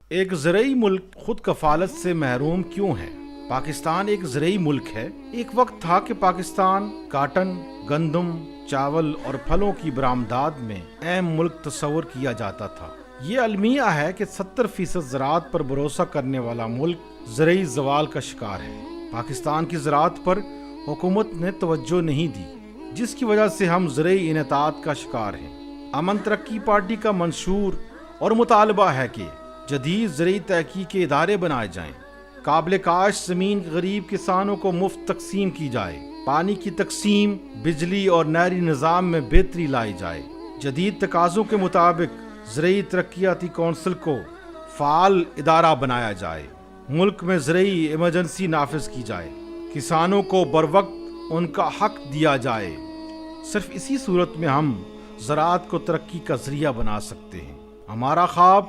ایک زرعی ملک خود کفالت سے محروم کیوں ہے؟ پاکستان ایک زرعی ملک ہے۔ ایک وقت تھا کہ پاکستان کاٹن، گندم، چاول اور پھلوں کی برآمدات میں اہم ملک تصور کیا جاتا تھا۔ یہ المیہ ہے کہ 70% زراعت پر بھروسہ کرنے والا ملک زرعی زوال کا شکار ہے۔ پاکستان کی زراعت پر حکومت نے توجہ نہیں دی، جس کی وجہ سے ہم زرعی انحطاط کا شکار ہیں۔ امن ترقی پارٹی کا منشور اور مطالبہ ہے کہ جدید زرعی تحقیق کے ادارے بنائے جائیں، قابل کاشت زمین غریب کسانوں کو مفت تقسیم کی جائے، پانی کی تقسیم، بجلی اور نہری نظام میں بہتری لائی جائے، جدید تقاضوں کے مطابق زرعی ترقیاتی کونسل کو فعال ادارہ بنایا جائے، ملک میں زرعی ایمرجنسی نافذ کی جائے، کسانوں کو بروقت ان کا حق دیا جائے۔ صرف اسی صورت میں ہم زراعت کو ترقی کا ذریعہ بنا سکتے ہیں۔ ہمارا خواب